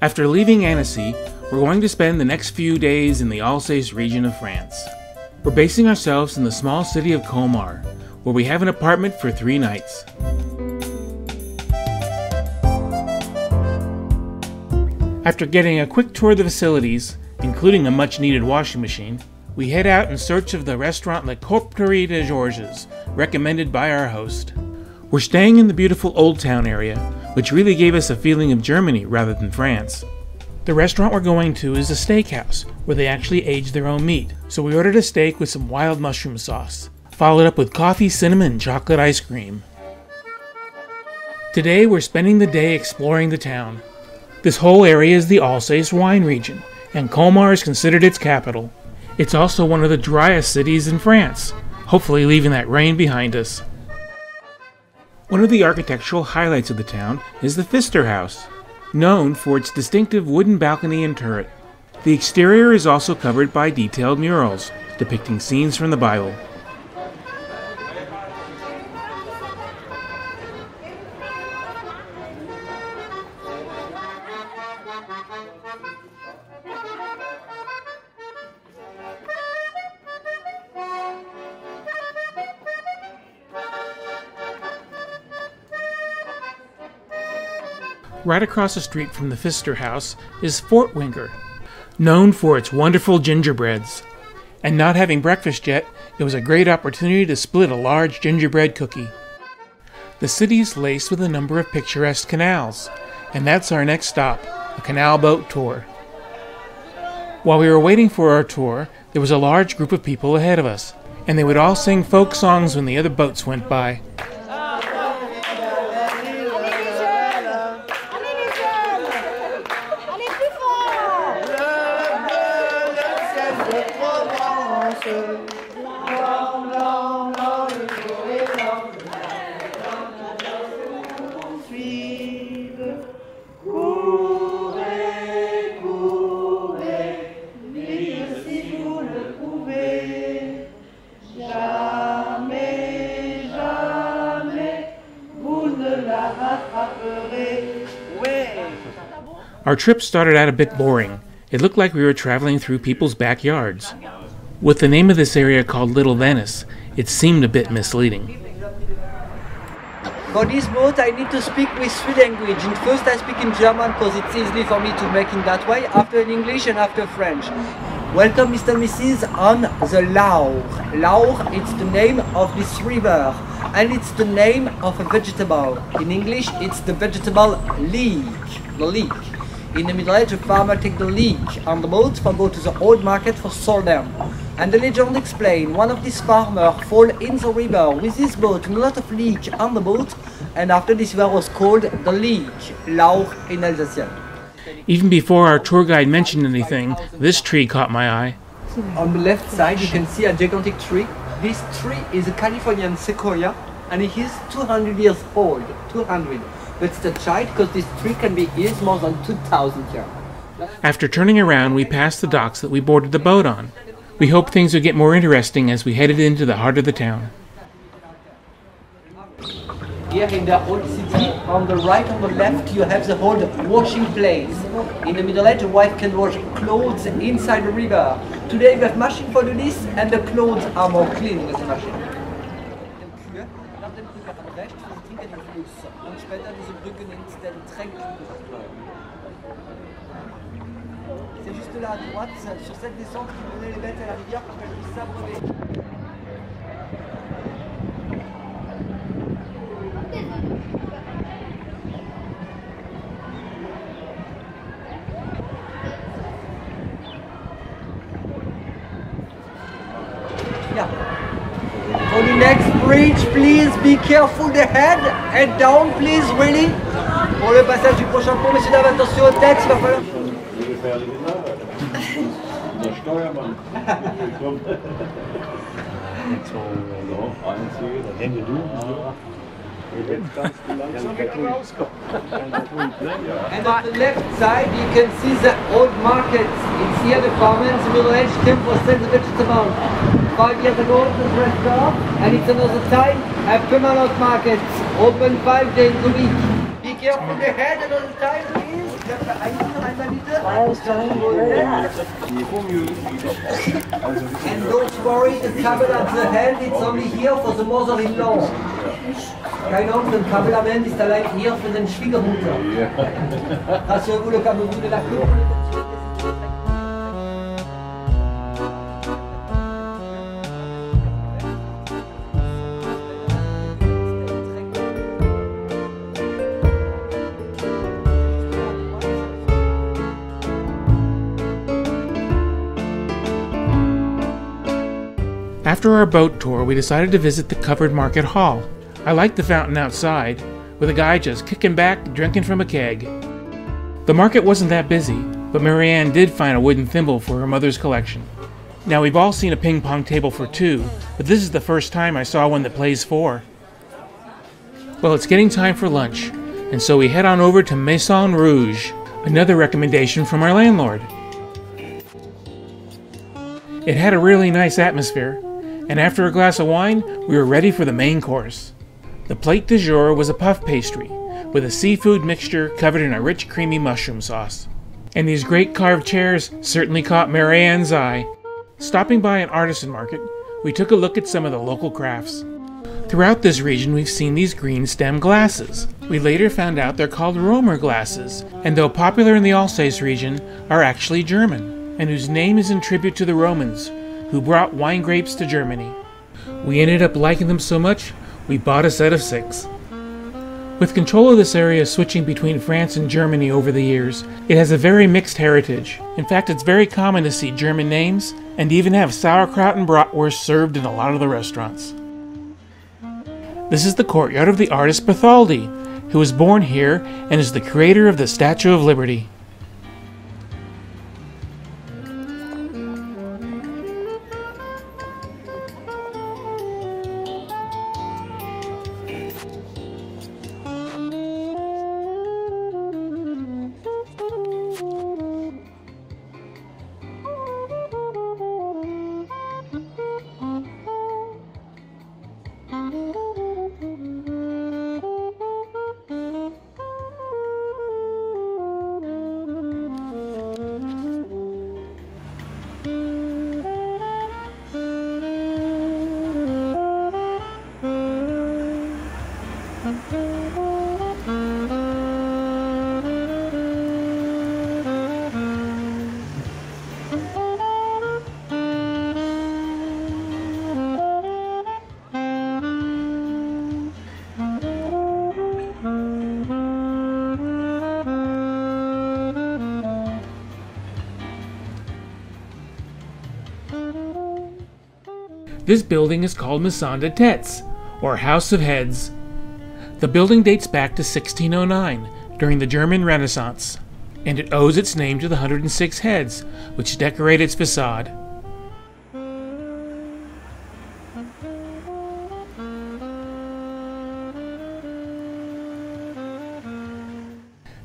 After leaving Annecy, we're going to spend the next few days in the Alsace region of France. We're basing ourselves in the small city of Colmar, where we have an apartment for 3 nights. After getting a quick tour of the facilities, including a much-needed washing machine, we head out in search of the restaurant Le Corpterie de Georges, recommended by our host. We're staying in the beautiful Old Town area, which really gave us a feeling of Germany rather than France. The restaurant we're going to is a steakhouse, where they actually age their own meat, so we ordered a steak with some wild mushroom sauce, followed up with coffee, cinnamon, and chocolate ice cream. Today we're spending the day exploring the town. This whole area is the Alsace wine region, and Colmar is considered its capital. It's also one of the driest cities in France, hopefully leaving that rain behind us. One of the architectural highlights of the town is the Pfister House, known for its distinctive wooden balcony and turret. The exterior is also covered by detailed murals, depicting scenes from the Bible. Right across the street from the Pfister House is Fort Winger, known for its wonderful gingerbreads. And not having breakfast yet, it was a great opportunity to split a large gingerbread cookie. The city is laced with a number of picturesque canals, and that's our next stop, a canal boat tour. While we were waiting for our tour, there was a large group of people ahead of us, and they would all sing folk songs when the other boats went by. Our trip started out a bit boring. It looked like we were traveling through people's backyards. With the name of this area called Little Venice, it seemed a bit misleading. For this boat I need to speak with 3 languages. First I speak in German because it's easy for me to make in that way, after in English and after French. Welcome Mr. and Mrs. on the Loure. Loure, it's the name of this river and it's the name of a vegetable. In English it's the vegetable leek, the leek. In the Middle Age, a farmer take the leek on the boat for go to the old market for sold them. And the legend explain one of these farmers fall in the river with this boat and a lot of leek on the boat, and after this river was called the leek, Loure in Alsacien. Even before our tour guide mentioned anything, this tree caught my eye. On the left side you can see a gigantic tree. This tree is a Californian sequoia and it is 200 years old, 200. But it's a child because this tree can be years more than 2,000 years. After turning around, we passed the docks that we boarded the boat on. We hoped things would get more interesting as we headed into the heart of the town. Here in the old city, on the right and the left, you have the old washing place. In the Middle Age, a wife can wash clothes inside the river. Today we have machine for this and the clothes are more clean with the machine. C'est juste là à droite, sur cette descente qui menait les bêtes à la rivière pour qu'elles puissent s'abreuver. Yeah. For the next bridge, please be careful the head down, please, really. Pour le passage du prochain pont, messieurs dames, attention aux têtes, il va falloir. And on the left side you can see the old market. It's here the farmers in the Middle Age came for sell the vegetables. 5 years ago it was rest off, and it's another time a permanent market, open 5 days a week. Be careful the head another time please. that a little? I was trying to go there. And don't worry, the Kabel at the hand, it's only here for the mother-in-law. Kein Onkel, ein Kabel am Ende ist allein hier für den Schwiegermutter. Rassurez-vous, le Kabel de la cour. After our boat tour, we decided to visit the covered market hall. I liked the fountain outside, with a guy just kicking back, drinking from a keg. The market wasn't that busy, but Marianne did find a wooden thimble for her mother's collection. Now, we've all seen a ping pong table for two, but this is the first time I saw one that plays four. Well, it's getting time for lunch, and so we head on over to Maison Rouge, another recommendation from our landlord. It had a really nice atmosphere, and after a glass of wine, we were ready for the main course. The plate du jour was a puff pastry, with a seafood mixture covered in a rich creamy mushroom sauce. And these great carved chairs certainly caught Marianne's eye. Stopping by an artisan market, we took a look at some of the local crafts. Throughout this region, we've seen these green stem glasses. We later found out they're called Roma Glasses, and though popular in the Alsace region, are actually German, and whose name is in tribute to the Romans, who brought wine grapes to Germany. We ended up liking them so much, we bought a set of 6. With control of this area switching between France and Germany over the years, it has a very mixed heritage. In fact, it's very common to see German names, and even have sauerkraut and bratwurst served in a lot of the restaurants. This is the courtyard of the artist Bartholdi, who was born here and is the creator of the Statue of Liberty. This building is called Maison de Têtes, or House of Heads. The building dates back to 1609, during the German Renaissance, and it owes its name to the 106 heads, which decorate its facade.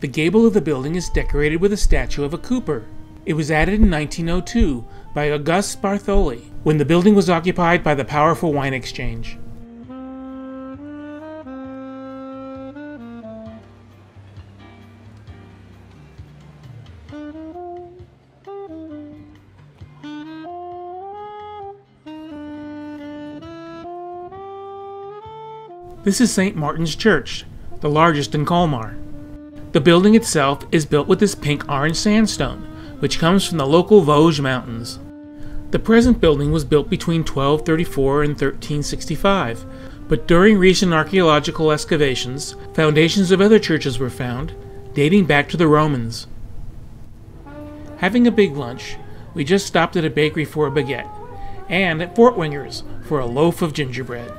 The gable of the building is decorated with a statue of a cooper. It was added in 1902 by Auguste Bartholdi, when the building was occupied by the powerful wine exchange. This is St. Martin's Church, the largest in Colmar. The building itself is built with this pink-orange sandstone, which comes from the local Vosges mountains. The present building was built between 1234 and 1365, but during recent archaeological excavations, foundations of other churches were found, dating back to the Romans. Having a big lunch, we just stopped at a bakery for a baguette, and at Fort Winger's for a loaf of gingerbread.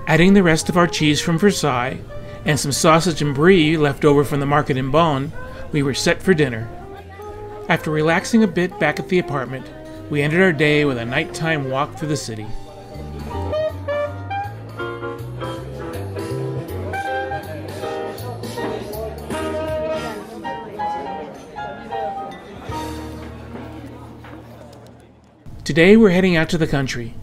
Adding the rest of our cheese from Versailles, and some sausage and brie left over from the market in Bonn, we were set for dinner. After relaxing a bit back at the apartment, we ended our day with a nighttime walk through the city. Today we're heading out to the country,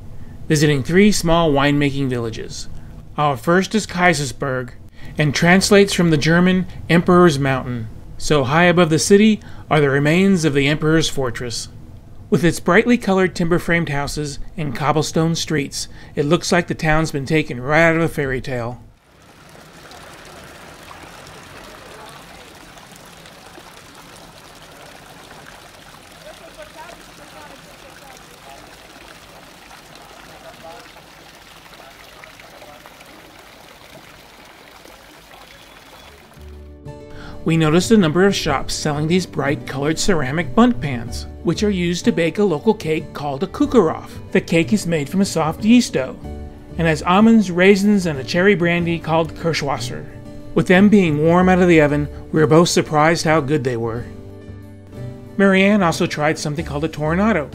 visiting 3 small winemaking villages. Our first is Kayersberg, and translates from the German Emperor's Mountain. So high above the city are the remains of the Emperor's fortress. With its brightly colored timber-framed houses and cobblestone streets, it looks like the town's been taken right out of a fairy tale. We noticed a number of shops selling these bright colored ceramic bundt pans, which are used to bake a local cake called a kucheroff. The cake is made from a soft yeast dough, and has almonds, raisins, and a cherry brandy called Kirschwasser. With them being warm out of the oven, we were both surprised how good they were. Marianne also tried something called a tornado.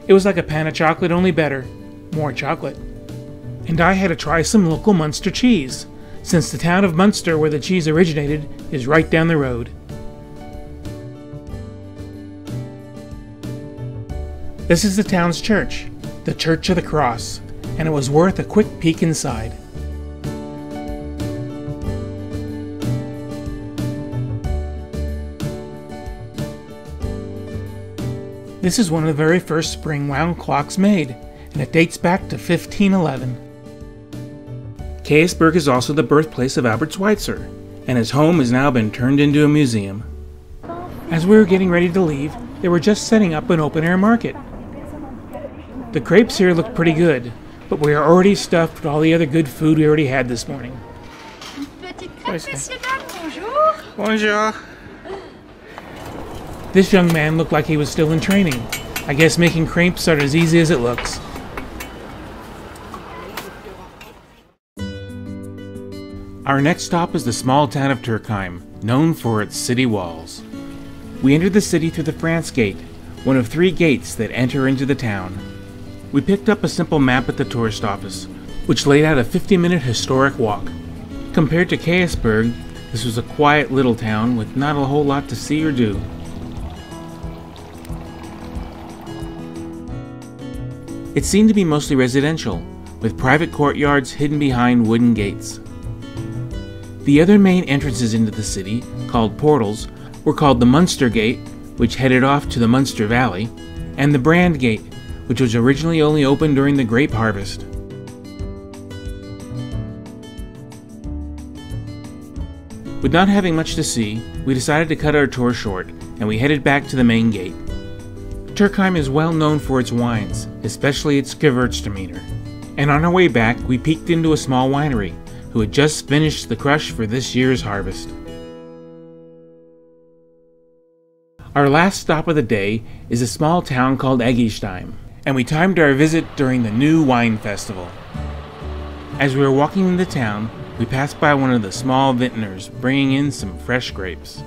It was like a pan of chocolate, only better. More chocolate. And I had to try some local Munster cheese, since the town of Munster, where the cheese originated, is right down the road. This is the town's church, the Church of the Cross, and it was worth a quick peek inside. This is one of the very first spring-wound clocks made, and it dates back to 1511. Kayersberg is also the birthplace of Albert Schweitzer, and his home has now been turned into a museum. As we were getting ready to leave, they were just setting up an open-air market. The crepes here look pretty good, but we are already stuffed with all the other good food we already had this morning. Bonjour. This young man looked like he was still in training. I guess making crepes aren't as easy as it looks. Our next stop is the small town of Turckheim, known for its city walls. We entered the city through the France Gate, one of 3 gates that enter into the town. We picked up a simple map at the tourist office, which laid out a 50-minute historic walk. Compared to Kayersberg, this was a quiet little town with not a whole lot to see or do. It seemed to be mostly residential, with private courtyards hidden behind wooden gates. The other main entrances into the city, called portals, were called the Munster Gate, which headed off to the Munster Valley, and the Brand Gate, which was originally only open during the grape harvest. With not having much to see, we decided to cut our tour short, and we headed back to the main gate. Turckheim is well known for its wines, especially its Gewürztraminer. And on our way back, we peeked into a small winery, who had just finished the crush for this year's harvest. Our last stop of the day is a small town called Equisheim, and we timed our visit during the new wine festival. As we were walking into town, we passed by one of the small vintners bringing in some fresh grapes.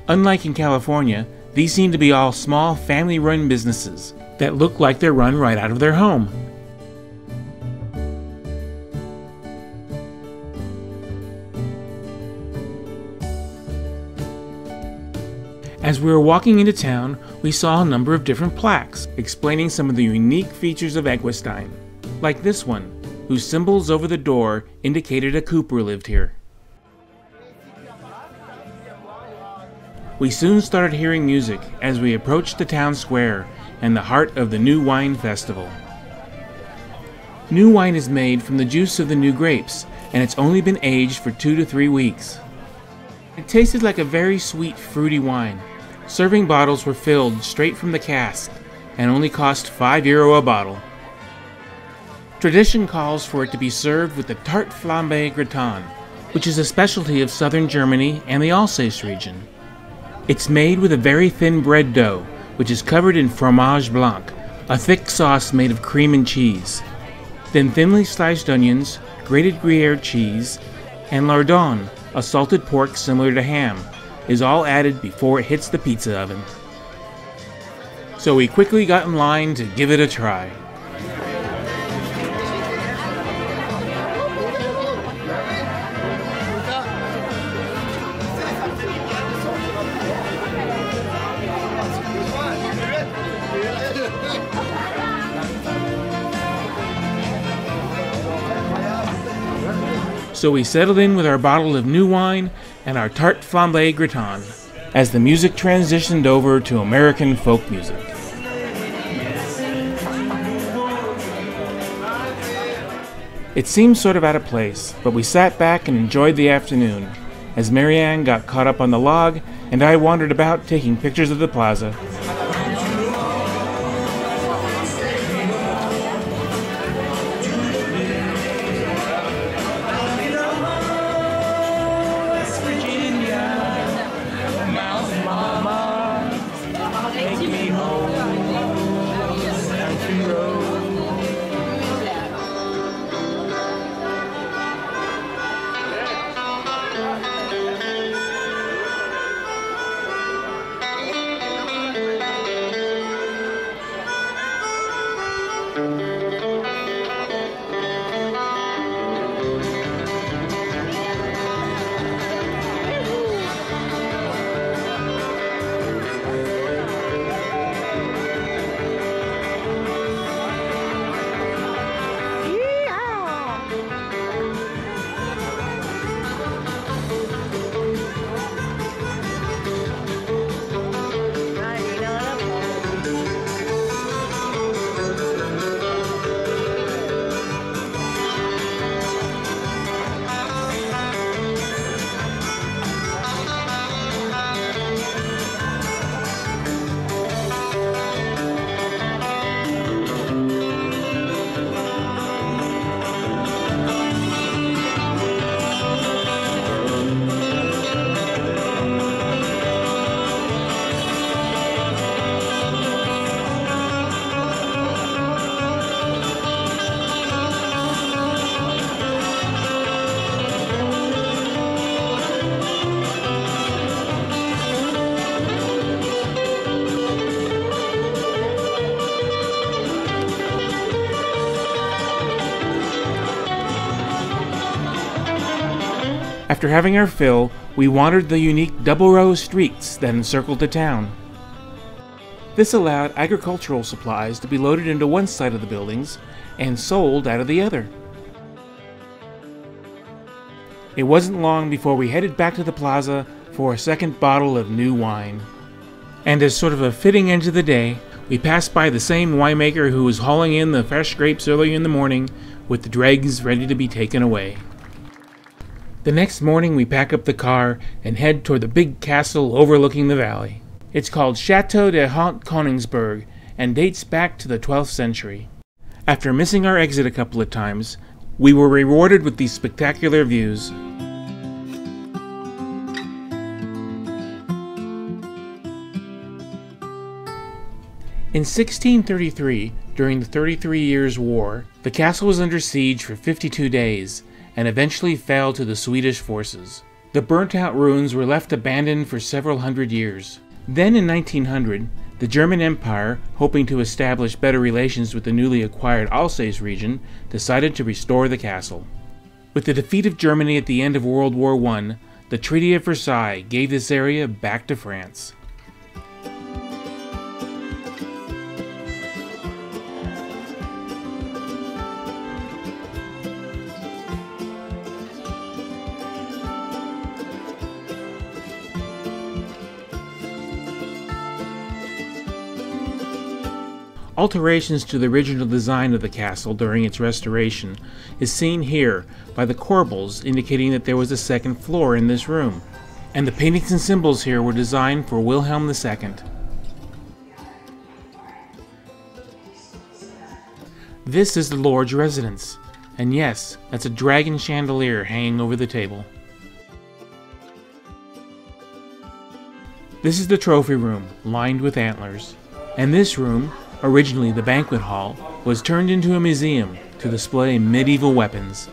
Unlike in California, these seem to be all small family-run businesses that look like they're run right out of their home. As we were walking into town, we saw a number of different plaques explaining some of the unique features of Equisheim, like this one, whose symbols over the door indicated a cooper lived here. We soon started hearing music as we approached the town square and the heart of the new wine festival. New wine is made from the juice of the new grapes, and it's only been aged for 2 to 3 weeks. It tasted like a very sweet, fruity wine. Serving bottles were filled straight from the cask and only cost €5 a bottle. Tradition calls for it to be served with the Tarte Flambe Gratin, which is a specialty of southern Germany and the Alsace region. It's made with a very thin bread dough, which is covered in fromage blanc, a thick sauce made of cream and cheese. Then thinly sliced onions, grated Gruyere cheese, and lardon, a salted pork similar to ham, is all added before it hits the pizza oven. So we quickly got in line to give it a try. So we settled in with our bottle of new wine and our Tarte Flambe Gratin as the music transitioned over to American folk music. It seemed sort of out of place, but we sat back and enjoyed the afternoon as Marianne got caught up on the log and I wandered about taking pictures of the plaza. After having our fill, we wandered the unique double-row streets that encircled the town. This allowed agricultural supplies to be loaded into one side of the buildings and sold out of the other. It wasn't long before we headed back to the plaza for a second bottle of new wine. And as sort of a fitting end to the day, we passed by the same winemaker who was hauling in the fresh grapes early in the morning with the dregs ready to be taken away. The next morning we pack up the car and head toward the big castle overlooking the valley. It's called Chateau du Haut-Koenigsbourg and dates back to the 12th century. After missing our exit a couple of times, we were rewarded with these spectacular views. In 1633, during the 33 Years' War, the castle was under siege for 52 days, and eventually fell to the Swedish forces. The burnt-out ruins were left abandoned for several hundred years. Then in 1900, the German Empire, hoping to establish better relations with the newly acquired Alsace region, decided to restore the castle. With the defeat of Germany at the end of World War I, the Treaty of Versailles gave this area back to France. Alterations to the original design of the castle during its restoration is seen here by the corbels indicating that there was a second floor in this room, and the paintings and symbols here were designed for Wilhelm II. This is the Lord's residence, and yes, that's a dragon chandelier hanging over the table. This is the trophy room, lined with antlers, and this room, originally the banquet hall, was turned into a museum to display medieval weapons.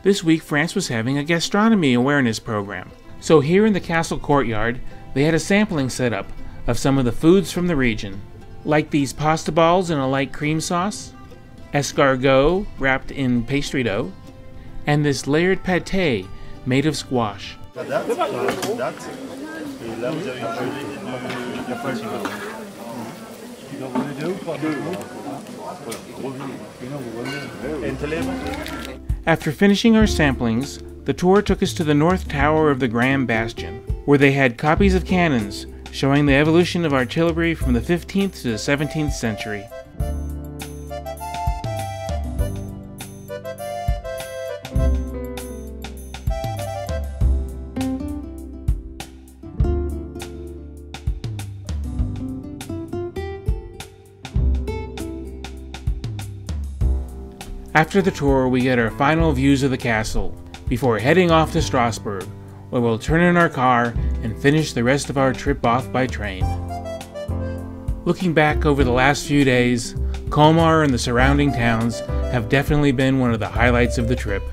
This week France was having a gastronomy awareness program. So here in the castle courtyard, they had a sampling set up of some of the foods from the region, like these pasta balls in a light cream sauce, escargot wrapped in pastry dough, and this layered pâté made of squash. After finishing our samplings, the tour took us to the north tower of the Grand Bastion, where they had copies of cannons showing the evolution of artillery from the 15th to the 17th century. After the tour, we get our final views of the castle, before heading off to Strasbourg, where we'll turn in our car and finish the rest of our trip off by train. Looking back over the last few days, Colmar and the surrounding towns have definitely been one of the highlights of the trip.